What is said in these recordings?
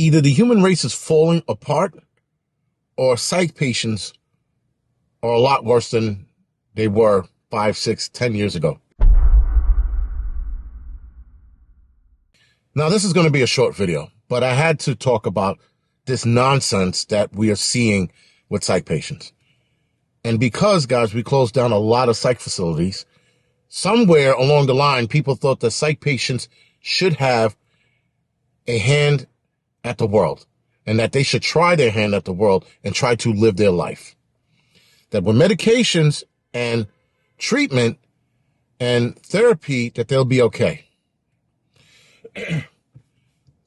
Either the human race is falling apart or psych patients are a lot worse than they were 5, 6, 10 years ago. Now, this is going to be a short video, but I had to talk about this nonsense that we are seeing with psych patients. And because, guys, we closed down a lot of psych facilities, somewhere along the line, people thought that psych patients should have a hand at the world and that they should try their hand at the world and try to live their life. That with medications and treatment and therapy, that they'll be okay.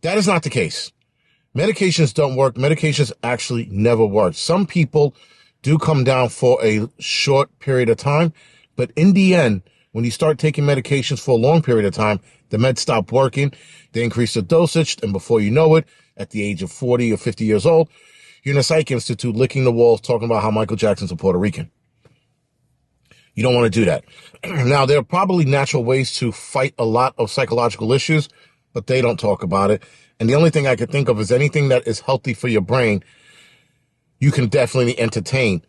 That is not the case. Medications don't work. Medications actually never work. Some people do come down for a short period of time, but in the end, when you start taking medications for a long period of time, the meds stop working, they increase the dosage, and before you know it, at the age of 40 or 50 years old, you're in a psych institute licking the walls talking about how Michael Jackson's a Puerto Rican. You don't want to do that. Now, there are probably natural ways to fight a lot of psychological issues, but they don't talk about it. And the only thing I could think of is anything that is healthy for your brain, you can definitely entertain.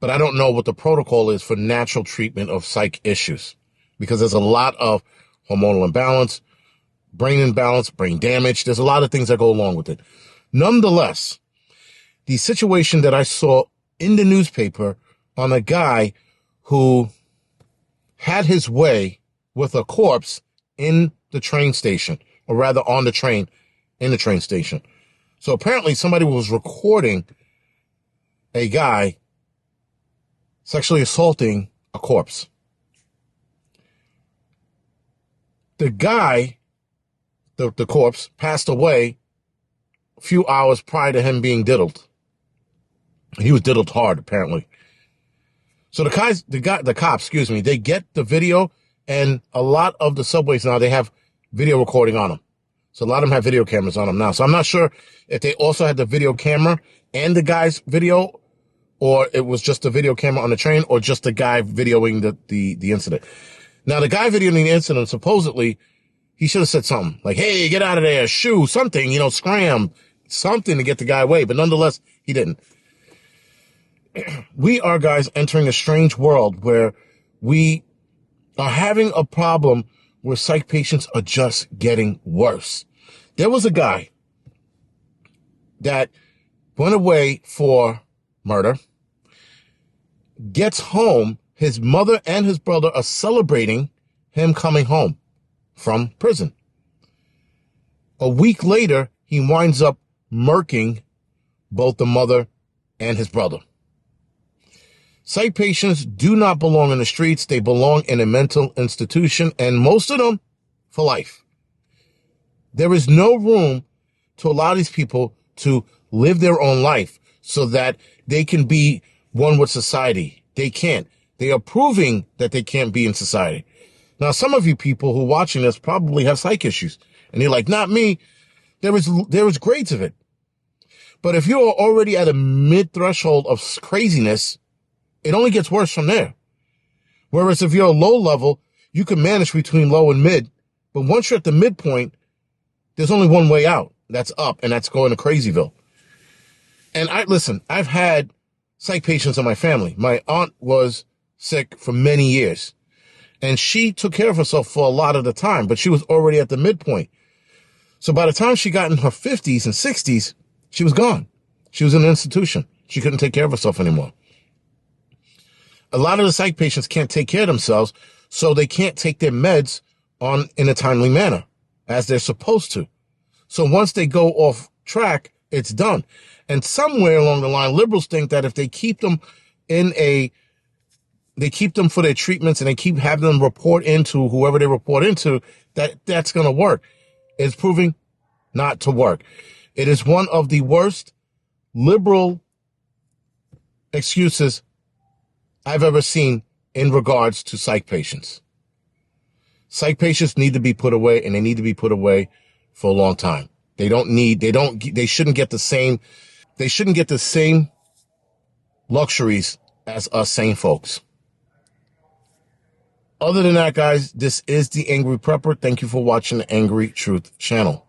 But I don't know what the protocol is for natural treatment of psych issues, because there's a lot of hormonal imbalance, brain damage. There's a lot of things that go along with it. Nonetheless, the situation that I saw in the newspaper on a guy who had his way with a corpse in the train station, or rather on the train, in the train station. So apparently somebody was recording a guy sexually assaulting a corpse. The guy, the corpse, passed away a few hours prior to him being diddled. He was diddled hard, apparently. So the cops, they get the video, and a lot of the subways now, they have video recording on them. So a lot of them have video cameras on them now. So I'm not sure if they also had the video camera and the guy's video, or it was just the video camera on the train, or just the guy videoing the incident. Now, the guy videoing the incident, supposedly, he should have said something like, hey, get out of there, shoo, something, scram, something to get the guy away. But nonetheless, he didn't. We are, guys, entering a strange world where we are having a problem where psych patients are just getting worse. There was a guy that went away for murder, gets home, his mother and his brother are celebrating him coming home from prison. A week later, he winds up murking both the mother and his brother. Psych patients do not belong in the streets. They belong in a mental institution, and most of them for life. There is no room to allow these people to live their own life so that they can be one with society. They can't. They are proving that they can't be in society. Now, some of you people who are watching this probably have psych issues, and you're like, not me. There is grades of it. But if you are already at a mid-threshold of craziness, it only gets worse from there. Whereas if you're a low level, you can manage between low and mid. But once you're at the midpoint, there's only one way out. That's up, and that's going to Crazyville. And I've had psych patients in my family. My aunt was sick for many years, and she took care of herself for a lot of the time, but she was already at the midpoint. So by the time she got in her 50s and 60s, she was gone. She was in an institution. She couldn't take care of herself anymore. A lot of the psych patients can't take care of themselves, so they can't take their meds in a timely manner, as they're supposed to. So once they go off track, it's done. And somewhere along the line, liberals think that if they keep them for their treatments and they keep having them report into whoever they report into, that's going to work. It's proving not to work. It is one of the worst liberal excuses I've ever seen in regards to psych patients. Psych patients need to be put away, and they need to be put away for a long time. They shouldn't get the same luxuries as us sane folks. Other than that, guys, this is the Angry Prepper. Thank you for watching the Angry Truth channel.